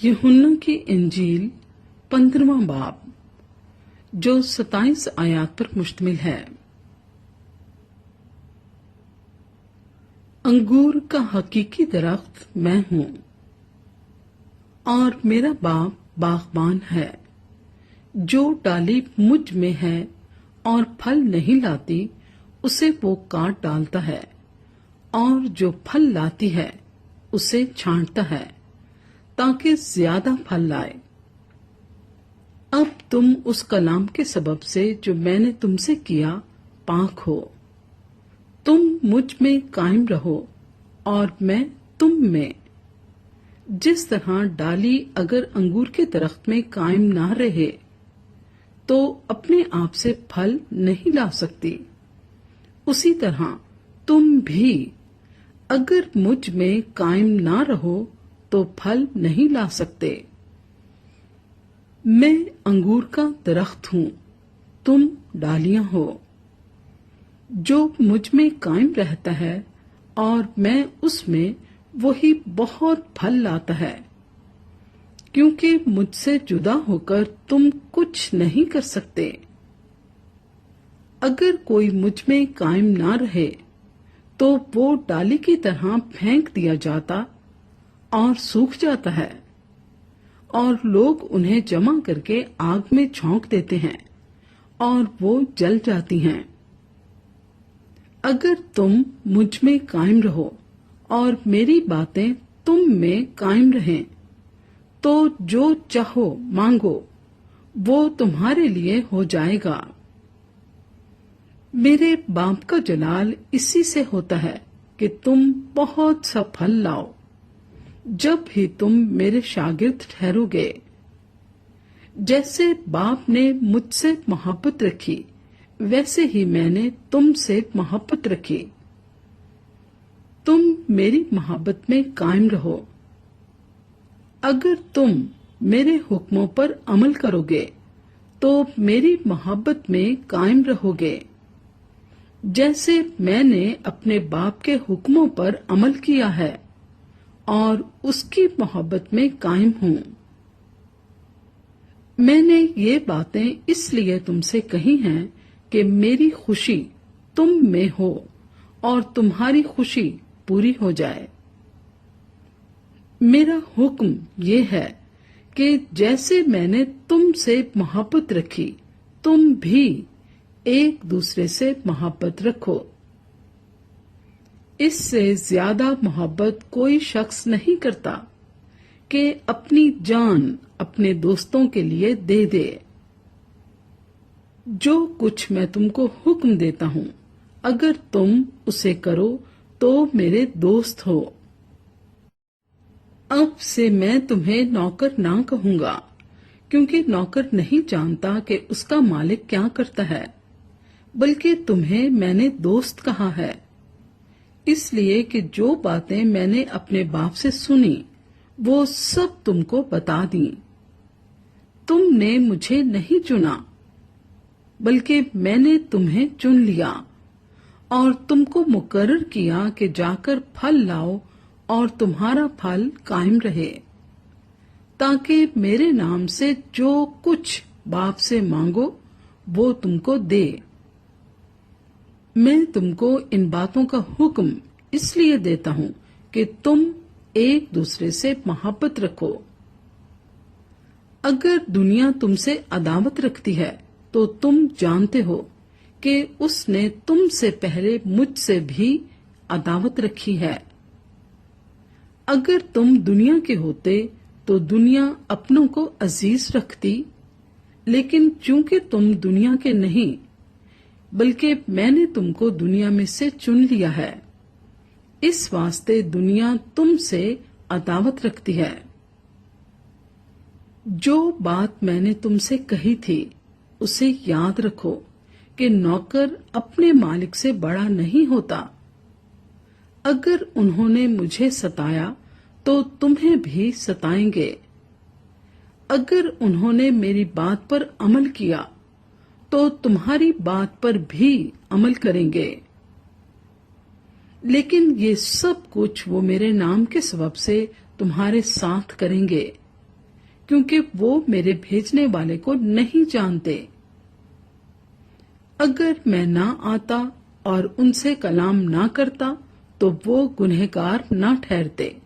यूहन्ना की इंजील 15वां बाब, जो 27 आयात पर मुश्तमिल है। अंगूर का हकीकी दरख्त मैं हूँ और मेरा बाप बागबान है। जो डाली मुझ में है और फल नहीं लाती, उसे वो काट डालता है, और जो फल लाती है उसे छांटता है ताकि ज्यादा फल लाए। अब तुम उस कलाम के सबब से जो मैंने तुमसे किया पाक हो। तुम मुझ में कायम रहो और मैं तुम में। जिस तरह डाली अगर अंगूर के दरख्त में कायम ना रहे तो अपने आप से फल नहीं ला सकती, उसी तरह तुम भी अगर मुझ में कायम ना रहो तो फल नहीं ला सकते। मैं अंगूर का दरख्त हूँ, तुम डालियां हो। जो मुझ में कायम रहता है और मैं उसमें, वही बहुत फल लाता है, क्योंकि मुझसे जुदा होकर तुम कुछ नहीं कर सकते। अगर कोई मुझ में कायम ना रहे तो वो डाली की तरह फेंक दिया जाता और सूख जाता है, और लोग उन्हें जमा करके आग में झोंक देते हैं और वो जल जाती हैं। अगर तुम मुझ में कायम रहो और मेरी बातें तुम में कायम रहें, तो जो चाहो मांगो, वो तुम्हारे लिए हो जाएगा। मेरे बाप का जलाल इसी से होता है कि तुम बहुत सा फल लाओ, जब भी तुम मेरे शागिर्द ठहरोगे। जैसे बाप ने मुझसे मोहब्बत रखी, वैसे ही मैंने तुमसे मोहब्बत रखी। तुम मेरी मोहब्बत में कायम रहो। अगर तुम मेरे हुक्मों पर अमल करोगे तो मेरी मोहब्बत में कायम रहोगे, जैसे मैंने अपने बाप के हुक्मों पर अमल किया है और उसकी मोहब्बत में कायम हूँ। मैंने ये बातें इसलिए तुमसे कही हैं कि मेरी खुशी तुम में हो और तुम्हारी खुशी पूरी हो जाए। मेरा हुक्म ये है कि जैसे मैंने तुमसे मोहब्बत रखी, तुम भी एक दूसरे से मोहब्बत रखो। इससे ज्यादा मोहब्बत कोई शख्स नहीं करता कि अपनी जान अपने दोस्तों के लिए दे दे। जो कुछ मैं तुमको हुक्म देता हूँ, अगर तुम उसे करो तो मेरे दोस्त हो। अब से मैं तुम्हें नौकर ना कहूंगा, क्योंकि नौकर नहीं जानता कि उसका मालिक क्या करता है, बल्कि तुम्हें मैंने दोस्त कहा है, इसलिए कि जो बातें मैंने अपने बाप से सुनी वो सब तुमको बता दी। तुमने मुझे नहीं चुना, बल्कि मैंने तुम्हें चुन लिया और तुमको मुकर्रर किया कि जाकर फल लाओ और तुम्हारा फल कायम रहे, ताकि मेरे नाम से जो कुछ बाप से मांगो वो तुमको दे। मैं तुमको इन बातों का हुक्म इसलिए देता हूँ कि तुम एक दूसरे से मोहब्बत रखो। अगर दुनिया तुमसे अदावत रखती है तो तुम जानते हो कि उसने तुमसे पहले मुझसे भी अदावत रखी है। अगर तुम दुनिया के होते तो दुनिया अपनों को अजीज रखती, लेकिन चूंकि तुम दुनिया के नहीं, बल्कि मैंने तुमको दुनिया में से चुन लिया है, इस वास्ते दुनिया तुमसे अदावत रखती है। जो बात मैंने तुमसे कही थी उसे याद रखो कि नौकर अपने मालिक से बड़ा नहीं होता। अगर उन्होंने मुझे सताया तो तुम्हें भी सताएंगे। अगर उन्होंने मेरी बात पर अमल किया तो तुम्हारी बात पर भी अमल करेंगे। लेकिन ये सब कुछ वो मेरे नाम के सबब से तुम्हारे साथ करेंगे, क्योंकि वो मेरे भेजने वाले को नहीं जानते। अगर मैं ना आता और उनसे कलाम ना करता तो वो गुनहगार ना ठहरते,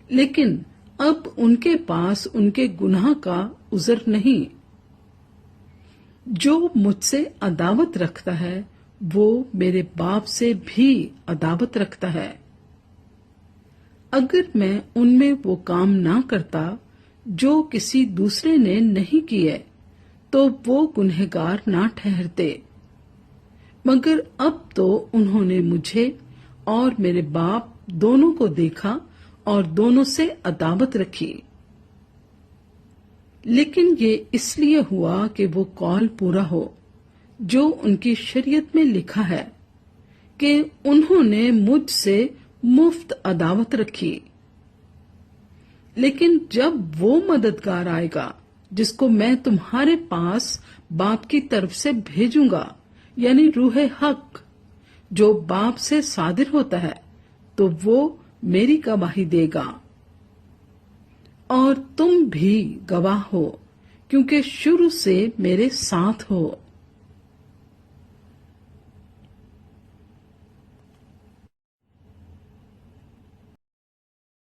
लेकिन अब उनके पास उनके गुनाह का उज़र नहीं। जो मुझसे अदावत रखता है वो मेरे बाप से भी अदावत रखता है। अगर मैं उनमें वो काम ना करता जो किसी दूसरे ने नहीं किए तो वो गुनहगार ना ठहरते, मगर अब तो उन्होंने मुझे और मेरे बाप दोनों को देखा और दोनों से अदावत रखी। लेकिन ये इसलिए हुआ कि वो कौल पूरा हो जो उनकी शरीयत में लिखा है कि उन्होंने मुझसे मुफ्त अदावत रखी। लेकिन जब वो मददगार आएगा जिसको मैं तुम्हारे पास बाप की तरफ से भेजूंगा, यानी रूह हक, जो बाप से सादिर होता है, तो वो मेरी गवाही देगा। और तुम भी गवाह हो क्योंकि शुरू से मेरे साथ हो।